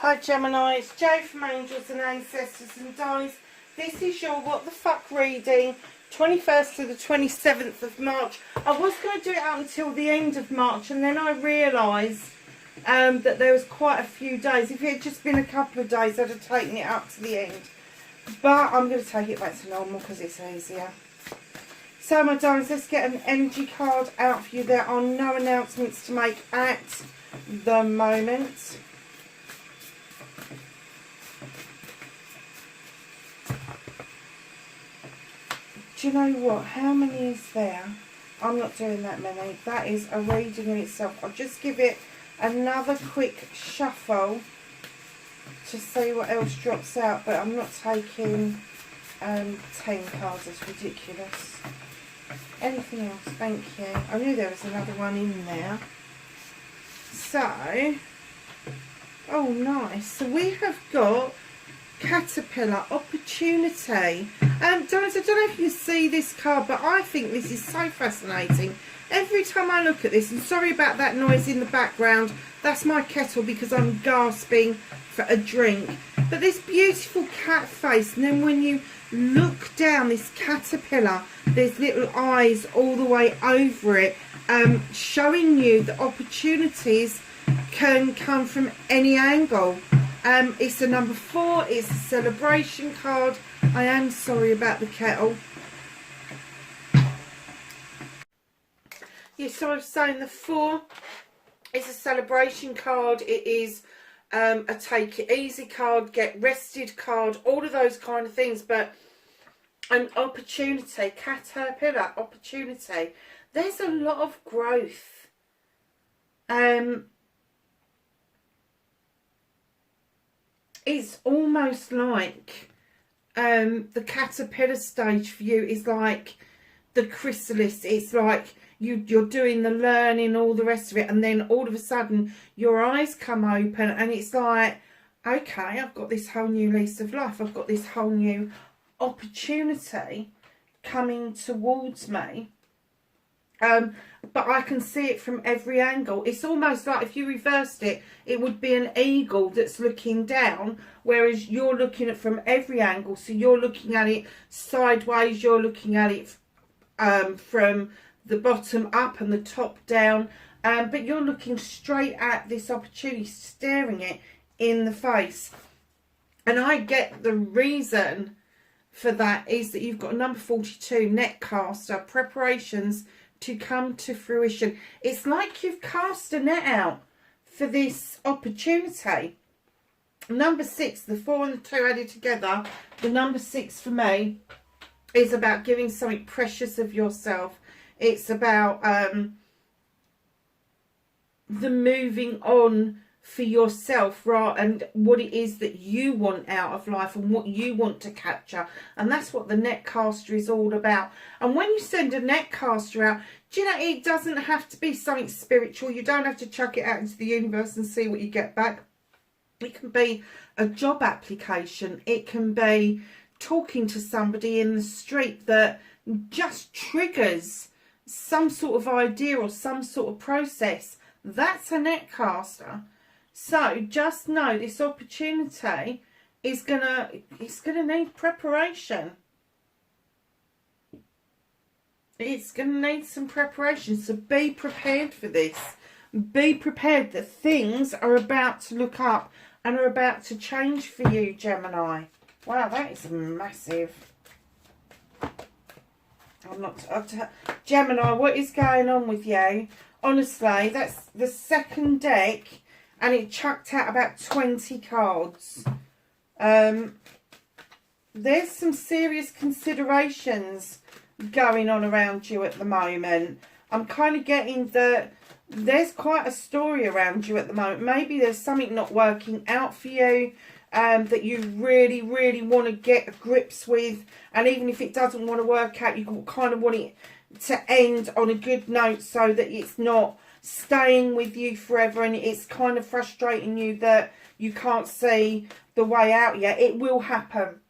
Hi Gemini, it's Jo from Angels and Ancestors and Dies. This is your What the Fuck reading, 21st to the 27th of March. I was going to do it out until the end of March, and then I realised that there was quite a few days. If it had just been a couple of days, I'd have taken it up to the end. But I'm going to take it back to normal because it's easier. So my darlings, let's get an energy card out for you. There are no announcements to make at the moment. Do you know what? How many is there? I'm not doing that many. That is a reading in itself. I'll just give it another quick shuffle to see what else drops out. But I'm not taking 10 cards. It's ridiculous. Anything else? Thank you. I knew there was another one in there. So, oh nice. So we have got Caterpillar, Opportunity. Darlings, I don't know if you see this card, but I think this is so fascinating. Every time I look at this, and sorry about that noise in the background, that's my kettle because I'm gasping for a drink. But this beautiful cat face, and then when you look down this caterpillar, there's little eyes all the way over it, showing you that opportunities can come from any angle. It's a number 4, it's a celebration card. I am sorry about the kettle. Yeah, so I was saying the 4 is a celebration card. It is a take it easy card, get rested card, all of those kind of things. But an opportunity, caterpillar, opportunity. There's a lot of growth. It's almost like the caterpillar stage for you is like the chrysalis. It's like you're doing the learning, all the rest of it, and then all of a sudden your eyes come open and it's like, okay, I've got this whole new lease of life. I've got this whole new opportunity coming towards me. But I can see it from every angle. It's almost like if you reversed it, it would be an eagle that's looking down, whereas you're looking at from every angle. So you're looking at it sideways, you're looking at it from the bottom up and the top down, but you're looking straight at this opportunity, staring it in the face. And I get the reason for that is that you've got a number 42, netcaster, preparations to come to fruition. It's like you've cast a net out for this opportunity. Number 6, the 4 and the 2 added together, the number 6 for me is about giving something precious of yourself. It's about the moving on for yourself, right, and what it is that you want out of life and what you want to capture. And that's what the netcaster is all about. And when you send a netcaster out, do you know, it doesn't have to be something spiritual. You don't have to chuck it out into the universe and see what you get back. It can be a job application. It can be talking to somebody in the street that just triggers some sort of idea or some sort of process. That's a netcaster. So just know this opportunity is gonna need preparation. It's gonna need some preparation. So be prepared for this. Be prepared that things are about to look up and are about to change for you, Gemini. Wow, that is massive. I'm not Gemini, what is going on with you? Honestly, that's the second deck and it chucked out about 20 cards. There's some serious considerations going on around you at the moment. I'm kind of getting that there's quite a story around you at the moment. Maybe there's something not working out for you that you really, really want to get grips with. And even if it doesn't want to work out, you kind of want it to end on a good note so that it's not staying with you forever and it's kind of frustrating you that you can't see the way out yet. It will happen.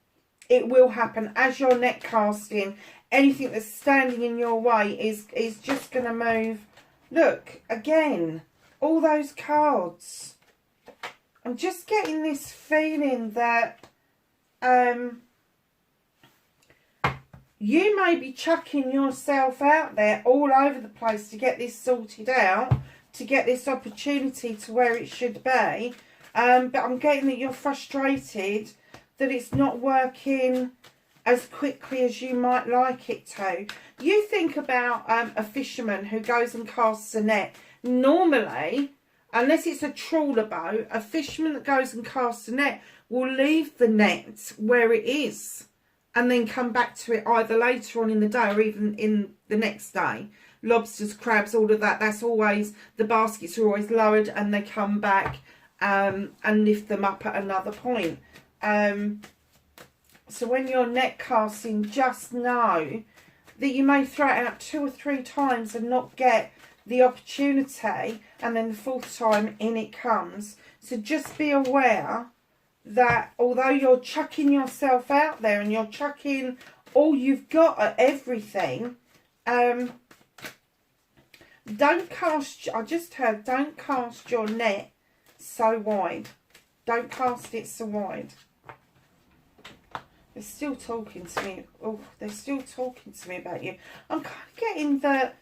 It will happen. As you're net casting, anything that's standing in your way is just going to move. Look, again, all those cards. I'm just getting this feeling that you may be chucking yourself out there all over the place to get this sorted out, to get this opportunity to where it should be. But I'm getting that you're frustrated that it's not working as quickly as you might like it to. You think about a fisherman who goes and casts a net. Normally, unless it's a trawler boat, a fisherman that goes and casts a net will leave the net where it is and then come back to it either later on in the day or even in the next day. Lobsters, crabs, all of that, that's always, the baskets are always lowered and they come back and lift them up at another point. So when you're net casting, just know that you may throw it out 2 or 3 times and not get the opportunity, and then the 4th time in it comes. So just be aware that although you're chucking yourself out there and you're chucking all you've got at everything, don't cast, I just heard, don't cast your net so wide. Don't cast it so wide. They're still talking to me. Oh, they're still talking to me about you. I'm kind of getting that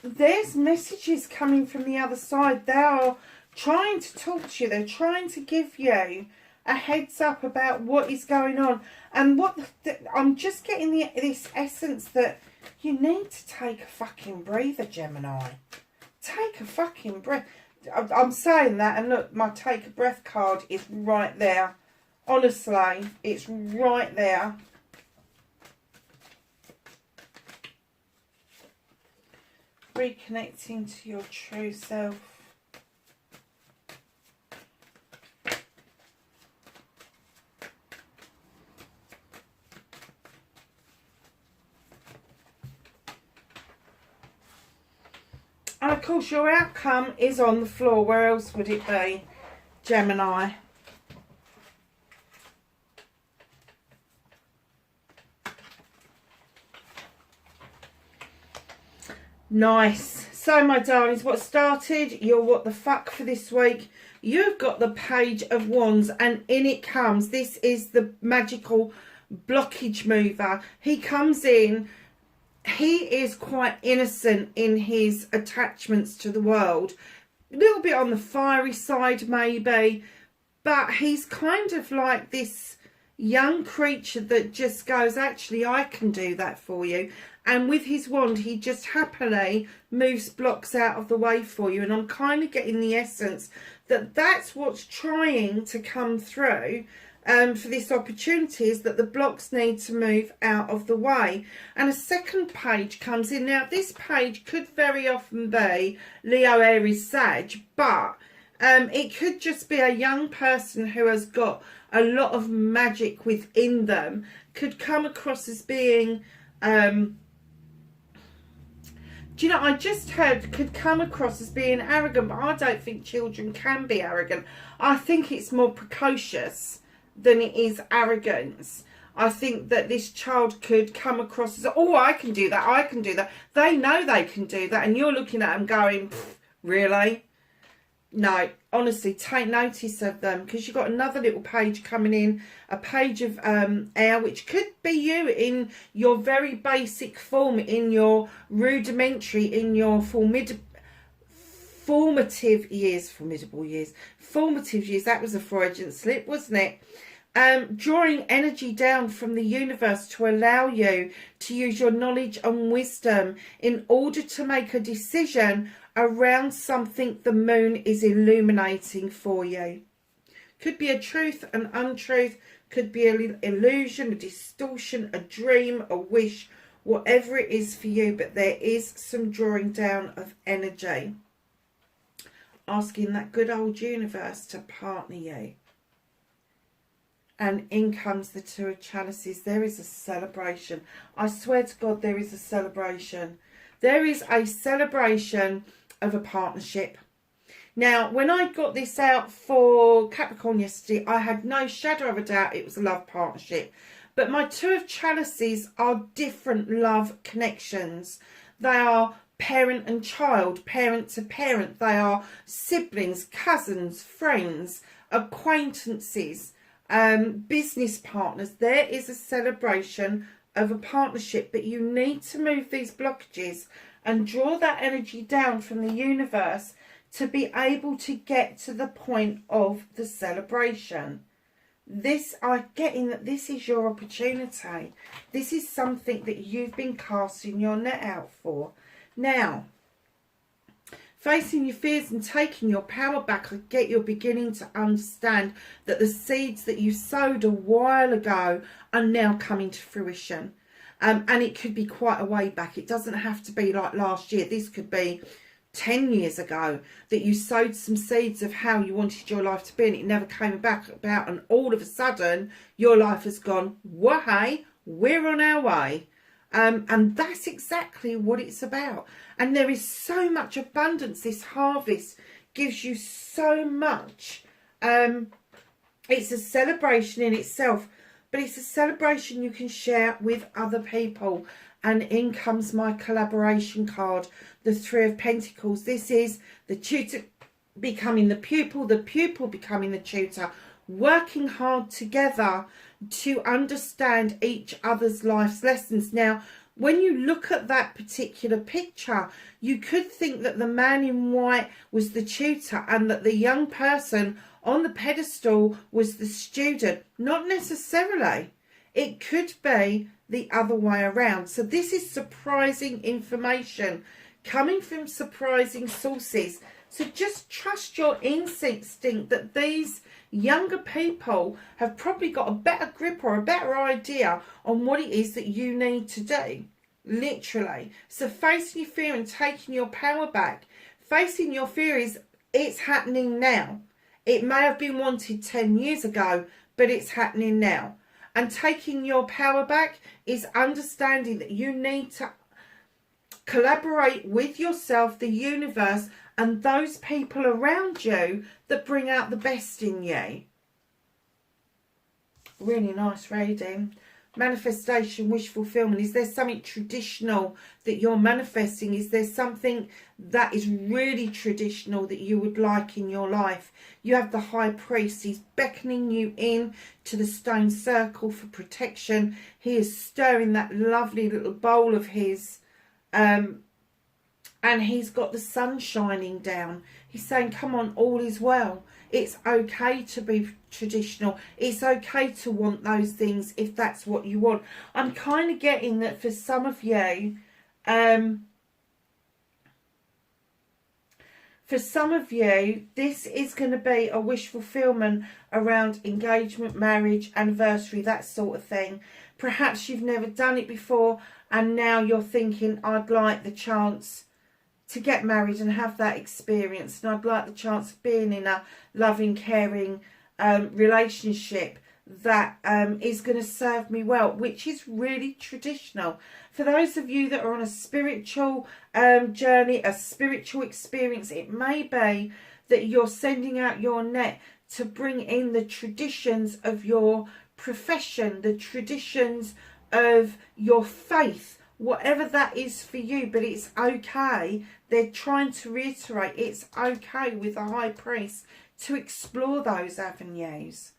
there's messages coming from the other side. They are trying to talk to you. They're trying to give you a heads up about what is going on. And what I'm just getting this essence that you need to take a fucking breather, Gemini. Take a fucking breath. I'm saying that, and look, my take a breath card is right there. Honestly, it's right there. Reconnecting to your true self. And of course your outcome is on the floor. Where else would it be, Gemini? Nice. So my darlings, what started your what the fuck for this week, you've got the Page of Wands, and in it comes, this is the magical blockage mover. He comes in, he is quite innocent in his attachments to the world, a little bit on the fiery side maybe, but he's kind of like this young creature that just goes, actually I can do that for you. And with his wand, he just happily moves blocks out of the way for you. And I'm kind of getting the essence that that's what's trying to come through for this opportunity, is that the blocks need to move out of the way. And a second page comes in. Now, this page could very often be Leo, Aries, Sag, but it could just be a young person who has got a lot of magic within them, could come across as being... do you know, I just heard could come across as being arrogant, but I don't think children can be arrogant. I think it's more precocious than it is arrogance. I think that this child could come across as, oh, I can do that, I can do that. They know they can do that, and you're looking at them going, really? No, honestly, take notice of them, because you've got another little page coming in, a page of air, which could be you in your very basic form, in your rudimentary, in your formative years, that was a Freudian slip, wasn't it? Drawing energy down from the universe to allow you to use your knowledge and wisdom in order to make a decision around something the moon is illuminating for you. Could be a truth, an untruth, could be an illusion, a distortion, a dream, a wish, whatever it is for you, but there is some drawing down of energy. Asking that good old universe to partner you. And in comes the Two of Chalices. There is a celebration. I swear to God, there is a celebration. There is a celebration of a partnership. Now, when I got this out for Capricorn yesterday, I had no shadow of a doubt it was a love partnership. But my Two of Chalices are different love connections. They are parent and child, parent to parent. They are siblings, cousins, friends, acquaintances, business partners. There is a celebration of a partnership, but you need to move these blockages and draw that energy down from the universe to be able to get to the point of the celebration. This, I'm getting that this is your opportunity. This is something that you've been casting your net out for. Now, facing your fears and taking your power back, I get you're beginning to understand that the seeds that you sowed a while ago are now coming to fruition. And it could be quite a way back. It doesn't have to be like last year. This could be 10 years ago that you sowed some seeds of how you wanted your life to be, and it never came back about, and all of a sudden your life has gone, well, hey, we're on our way. And that's exactly what it's about. And there is so much abundance. This harvest gives you so much. It's a celebration in itself, but it's a celebration you can share with other people. And in comes my collaboration card, the Three of Pentacles. This is the tutor becoming the pupil becoming the tutor, working hard together to understand each other's life's lessons. Now, when you look at that particular picture, you could think that the man in white was the tutor and that the young person on the pedestal was the student. Not necessarily. It could be the other way around. So this is surprising information coming from surprising sources. So just trust your instinct that these younger people have probably got a better grip or a better idea on what it is that you need to do. Literally. So facing your fear and taking your power back. Facing your fear is, it's happening now. It may have been wanted 10 years ago, but it's happening now. And taking your power back is understanding that you need to collaborate with yourself, the universe, and those people around you that bring out the best in you. Really nice reading. Manifestation, wish fulfillment. Is there something traditional that you're manifesting? Is there something that is really traditional that you would like in your life? You have the High Priest. He's beckoning you in to the stone circle for protection. He is stirring that lovely little bowl of his, and he's got the sun shining down. He's saying, come on, all is well. It's okay to be traditional. It's okay to want those things if that's what you want. I'm kind of getting that for some of you, this is going to be a wish fulfillment around engagement, marriage, anniversary, that sort of thing. Perhaps you've never done it before and now you're thinking, I'd like the chance to get married and have that experience, and I'd like the chance of being in a loving, caring relationship that is going to serve me well, which is really traditional. For those of you that are on a spiritual journey, a spiritual experience, it may be that you're sending out your net to bring in the traditions of your profession, the traditions of your faith, whatever that is for you. But it's okay. They're trying to reiterate it's okay with the High Priest to explore those avenues.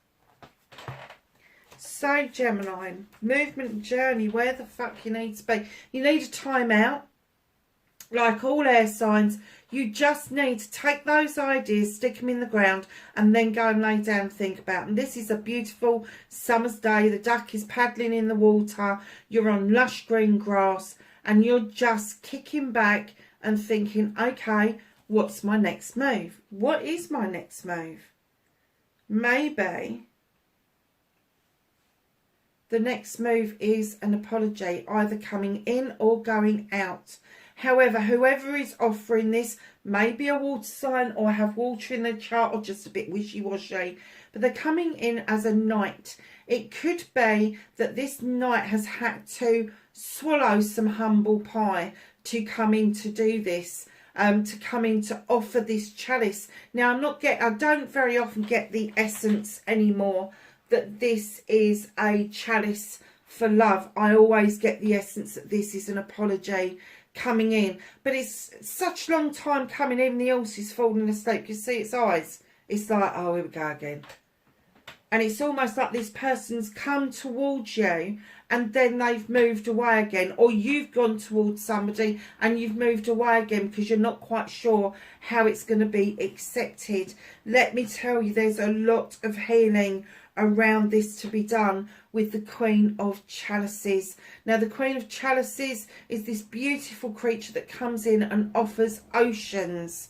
So Gemini, movement, journey, where the fuck you need to be. You need a time out. Like all air signs, you just need to take those ideas, stick them in the ground, and then go and lay down and think about them. This is a beautiful summer's day. The duck is paddling in the water. You're on lush green grass, and you're just kicking back and thinking, okay, what's my next move? What is my next move? Maybe the next move is an apology, either coming in or going out. However, whoever is offering this may be a water sign or have water in their chart or just a bit wishy-washy, but they're coming in as a knight. It could be that this knight has had to swallow some humble pie to come in to do this, to come in to offer this chalice. Now, I don't very often get the essence anymore that this is a chalice for love. I always get the essence that this is an apology coming in. But it's such a long time coming. Even the horse is falling asleep. You see its eyes. It's like, oh, here we go again. And it's almost like this person's come towards you and then they've moved away again. Or you've gone towards somebody and you've moved away again because you're not quite sure how it's going to be accepted. Let me tell you, there's a lot of healing around this to be done with the Queen of Chalices. Now, the Queen of Chalices is this beautiful creature that comes in and offers oceans.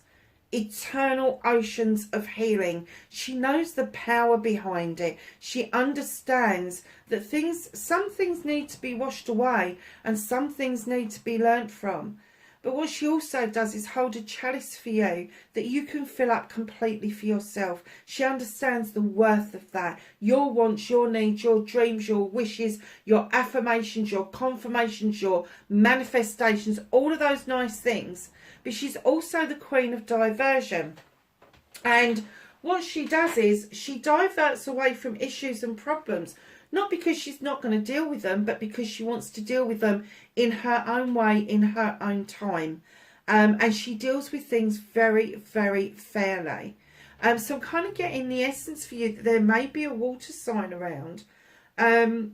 Eternal oceans of healing. She knows the power behind it. She understands that some things need to be washed away and some things need to be learnt from. But what she also does is hold a chalice for you that you can fill up completely for yourself. She understands the worth of that. Your wants, your needs, your dreams, your wishes, your affirmations, your confirmations, your manifestations, all of those nice things. But she's also the Queen of Diversion. And what she does is she diverts away from issues and problems. Not because she's not going to deal with them, but because she wants to deal with them in her own way, in her own time. And she deals with things very, very fairly. So I'm kind of getting the essence for you that there may be a water sign around. Male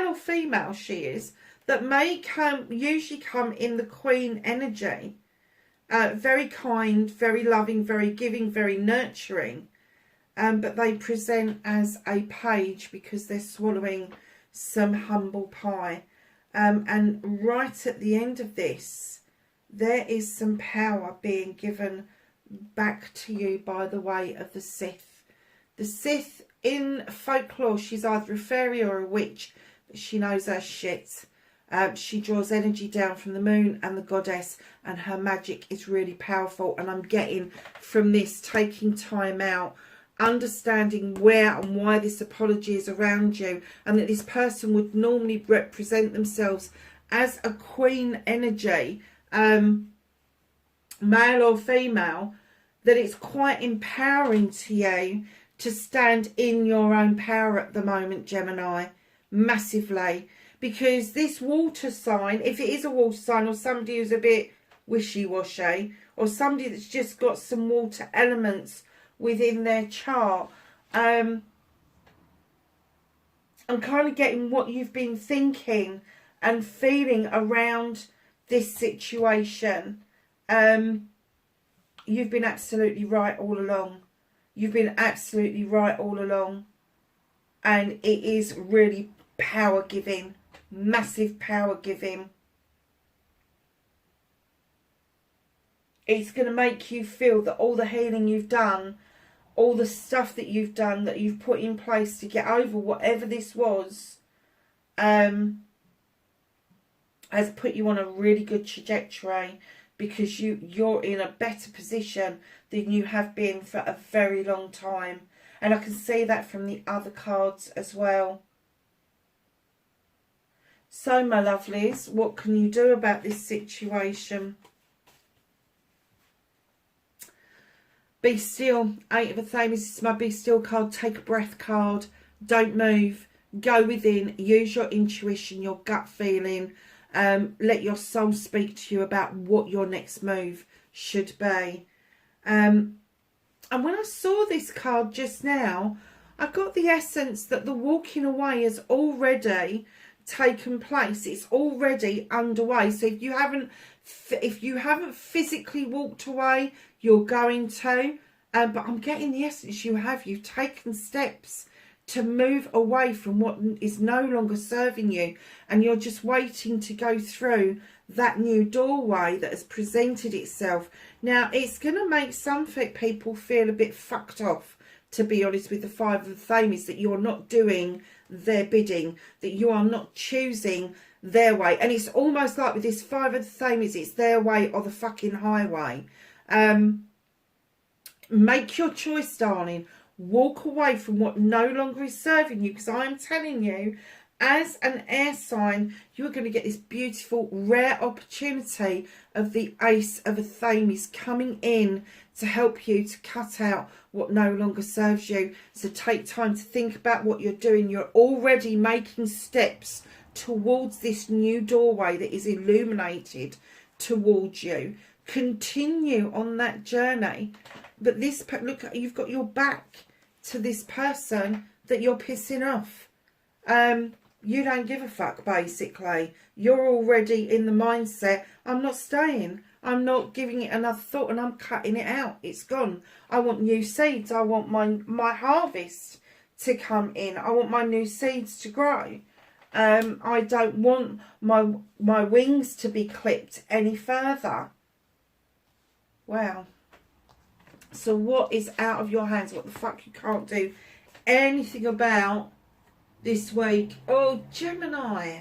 or female she is. That may usually come in the Queen energy. Very kind, very loving, very giving, very nurturing. But they present as a page because they're swallowing some humble pie. And right at the end of this, there is some power being given back to you by the way of the Sith. The Sith, in folklore, she's either a fairy or a witch, but she knows her shit. She draws energy down from the moon and the goddess, and her magic is really powerful. And I'm getting from this, taking time out, understanding where and why this apology is around you, and that this person would normally represent themselves as a queen energy, male or female, that it's quite empowering to you to stand in your own power at the moment, Gemini, massively. Because this water sign, if it is a water sign or somebody who's a bit wishy-washy, or somebody that's just got some water elements within their chart, I'm kind of getting what you've been thinking and feeling around this situation. You've been absolutely right all along. You've been absolutely right all along. And it is really power giving. Massive power giving. It's going to make you feel that all the healing you've done, all the stuff that you've done, that you've put in place to get over whatever this was, has put you on a really good trajectory, because you're in a better position than you have been for a very long time. And I can see that from the other cards as well. So, my lovelies, what can you do about this situation? Be still. Eight of a Thames. This is my Be Still card. Take a breath card. Don't move. Go within. Use your intuition, your gut feeling. Let your soul speak to you about what your next move should be. And when I saw this card just now, I got the essence that the walking away has already taken place. It's already underway. So if you haven't physically walked away, you're going to. But I'm getting the essence you've taken steps to move away from what is no longer serving you, and you're just waiting to go through that new doorway that has presented itself. Now, it's going to make some people feel a bit fucked off, to be honest, with the Five of Thames, that you're not doing their bidding, that you are not choosing their way. And it's almost like with this Five of Thames, it's their way or the fucking highway. Make your choice, darling. Walk away from what no longer is serving you, because I'm telling you, as an air sign, you are going to get this beautiful, rare opportunity of the Ace of a Thames coming in to help you to cut out what no longer serves you. So take time to think about what you're doing. You're already making steps towards this new doorway that is illuminated towards you. Continue on that journey. But this, look, you've got your back to this person that you're pissing off. You don't give a fuck, basically. You're already in the mindset, I'm not staying. I'm not giving it another thought, and I'm cutting it out. It's gone. I want new seeds. I want my harvest to come in. I want my new seeds to grow. I don't want my wings to be clipped any further. Wow. So what is out of your hands? What the fuck you can't do anything about this week? Oh, Gemini.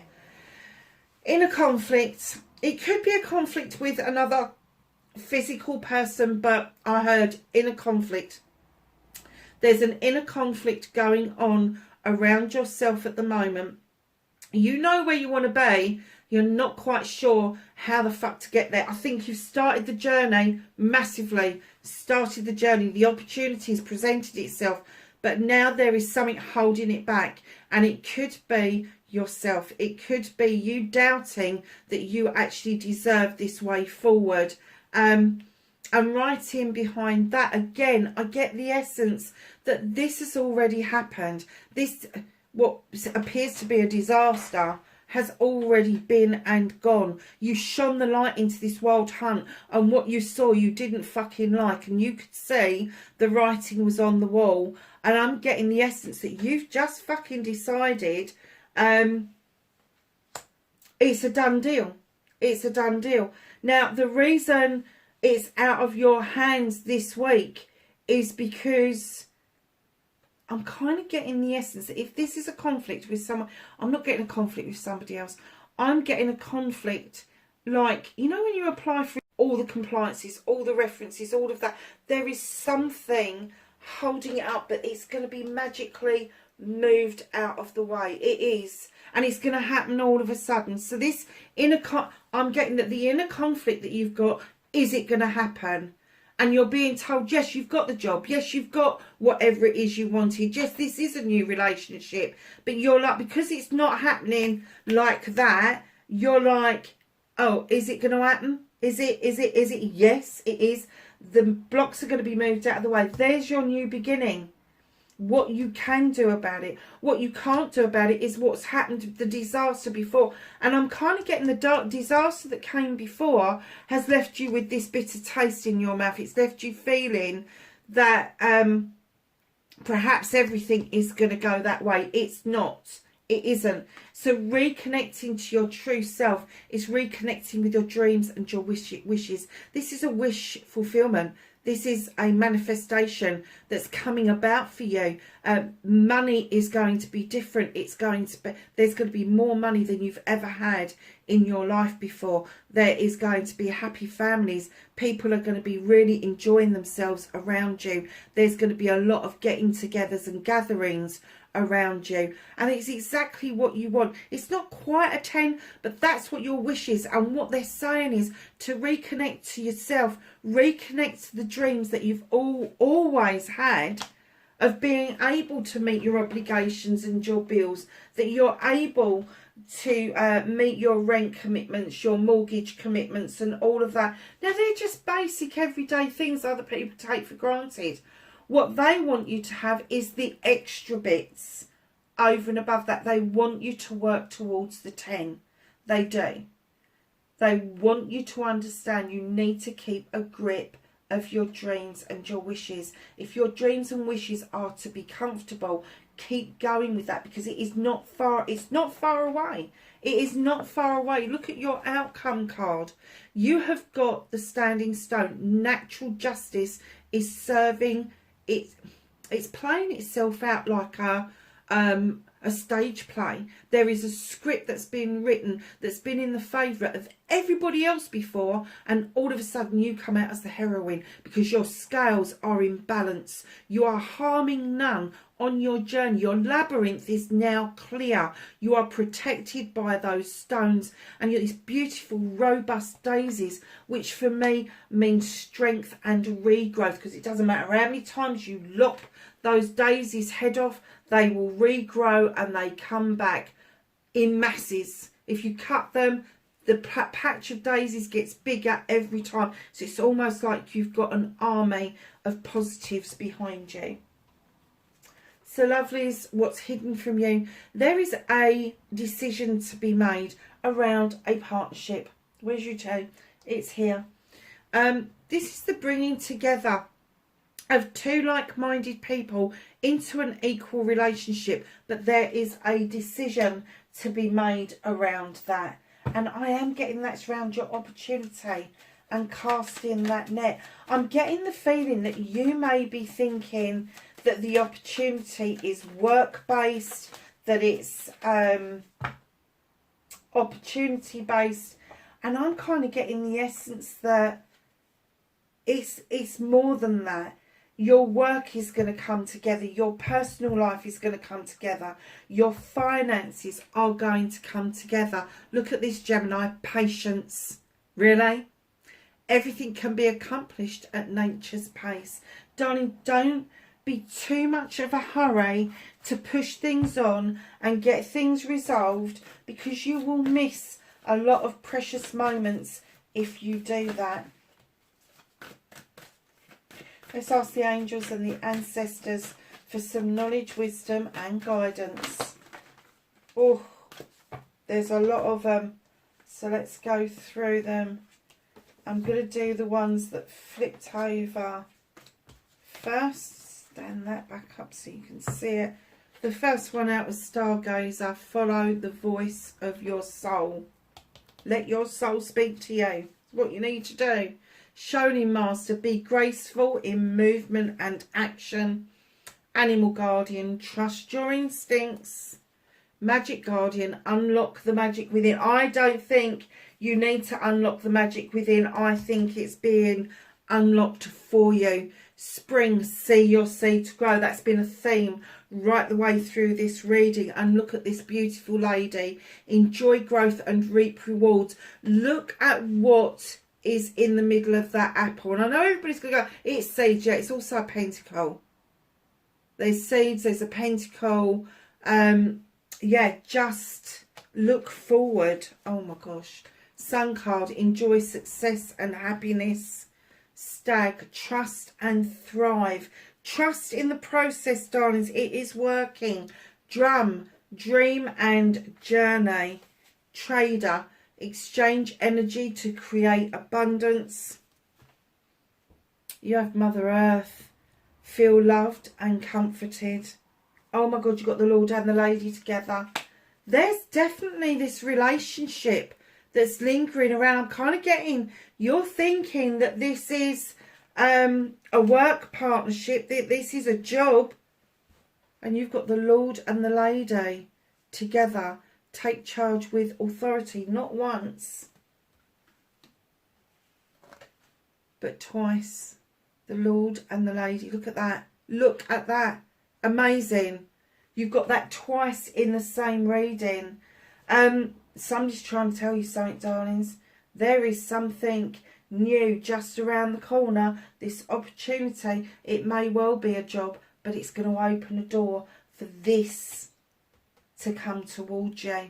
In a conflict. It could be a conflict with another physical person, but I heard inner conflict. There's an inner conflict going on around yourself at the moment. You know where you want to be. You're not quite sure how the fuck to get there. I think you've started the journey massively. Started the journey. The opportunity has presented itself. But now there is something holding it back. And it could be yourself. It could be you doubting that you actually deserve this way forward. And right in behind that, again, I get the essence that this has already happened. This, what appears to be a disaster, has already been and gone. You shone the light into this wild hunt, and what you saw you didn't fucking like, and you could see the writing was on the wall. And I'm getting the essence that you've just fucking decided it's a done deal. It's a done deal. Now, the reason it's out of your hands this week is because I'm kind of getting the essence that if this is a conflict with someone, I'm not getting a conflict with somebody else. I'm getting a conflict like, you know, when you apply for all the compliances, all the references, all of that, there is something holding it up, but it's going to be magically moved out of the way. It is. And it's going to happen all of a sudden. So this inner, I'm getting that the inner conflict that you've got, is it going to happen? And you're being told, yes, you've got the job. Yes, you've got whatever it is you wanted. Yes, this is a new relationship. But you're like, because it's not happening like that, you're like, oh, is it going to happen? Is it? Yes, it is. The blocks are going to be moved out of the way. There's your new beginning. What you can do about it. What you can't do about it is what's happened, the disaster before. And I'm kind of getting the dark disaster that came before has left you with this bitter taste in your mouth. It's left you feeling that perhaps everything is going to go that way. It's not. It isn't. So reconnecting to your true self is reconnecting with your dreams and your wishes. This is a wish fulfillment. This is a manifestation that's coming about for you. Money is going to be different. It's going to be, there's going to be more money than you've ever had in your life before. There is going to be happy families. People are going to be really enjoying themselves around you. There's going to be a lot of getting-togethers and gatherings around you, and it's exactly what you want. It's not quite a 10, but that's what your wish is. And what they're saying is to reconnect to yourself, reconnect to the dreams that you've always had of being able to meet your obligations and your bills, that you're able to meet your rent commitments, your mortgage commitments and all of that. Now, they're just basic everyday things other people take for granted. What they want you to have is the extra bits over and above that. They want you to work towards the 10. They do. They want you to understand you need to keep a grip of your dreams and your wishes. If your dreams and wishes are to be comfortable, keep going with that, because it is not far. It's not far away. It is not far away. Look at your outcome card. You have got the standing stone. Natural justice is serving. It's playing itself out like a stage play. There is a script that's been written, that's been in the favourite of everybody else before, and all of a sudden you come out as the heroine because your scales are in balance. You are harming none on your journey. Your labyrinth is now clear. You are protected by those stones, and you're these beautiful robust daisies, which for me means strength and regrowth, because it doesn't matter how many times you lop those daisies head off, they will regrow and they come back in masses. If you cut them, The patch of daisies gets bigger every time. So it's almost like you've got an army of positives behind you. So lovelies, what's hidden from you? There is a decision to be made around a partnership. Where's your toe? It's here. This is the bringing together of two like-minded people into an equal relationship, but there is a decision to be made around that. And I am getting that's around your opportunity and casting that net. I'm getting the feeling that you may be thinking that the opportunity is work-based, that it's opportunity-based, and I'm kind of getting the essence that it's more than that. Your work is going to come together. Your personal life is going to come together. Your finances are going to come together. Look at this, Gemini. Patience. Really? Everything can be accomplished at nature's pace. Darling, don't be too much of a hurry to push things on and get things resolved, because you will miss a lot of precious moments if you do that. Let's ask the angels and the ancestors for some knowledge, wisdom and guidance. Oh, there's a lot of them. So let's go through them. I'm going to do the ones that flipped over first. Stand that back up so you can see it. The first one out was Stargazer. Follow the voice of your soul. Let your soul speak to you. It's what you need to do. Shonen Master, be graceful in movement and action. Animal Guardian, trust your instincts. Magic Guardian, unlock the magic within. I don't think you need to unlock the magic within. I think it's being unlocked for you. Spring, see your seeds grow. That's been a theme right the way through this reading. And look at this beautiful lady. Enjoy growth and reap rewards. Look at what is in the middle of that apple. And I know everybody's going to go, it's seeds. Yeah, it's also a pentacle. There's seeds, there's a pentacle. Yeah, just look forward. Oh my gosh. Sun card, enjoy success and happiness. Stag, trust and thrive. Trust in the process, darlings. It is working. Drum, dream and journey. Trader, exchange energy to create abundance. You have Mother Earth. Feel loved and comforted. Oh my God, you've got the Lord and the Lady together. There's definitely this relationship that's lingering around. I'm kind of getting, you're thinking that this is a work partnership, that this is a job. And you've got the Lord and the Lady together. Take charge with authority, not once, but twice. The Lord and the Lady. Look at that. Look at that. Amazing. You've got that twice in the same reading. Somebody's trying to tell you something, darlings. There is something new just around the corner. This opportunity, it may well be a job, but it's going to open a door for this to come towards you.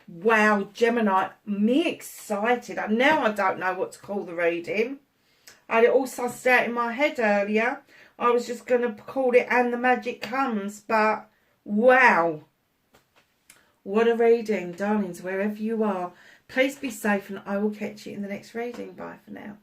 Wow, Gemini, me excited. Now I don't know what to call the reading. I had it all sussed out in my head earlier. I was just going to call it And the Magic Comes, but wow. What a reading, darlings, wherever you are. Please be safe and I will catch you in the next reading. Bye for now.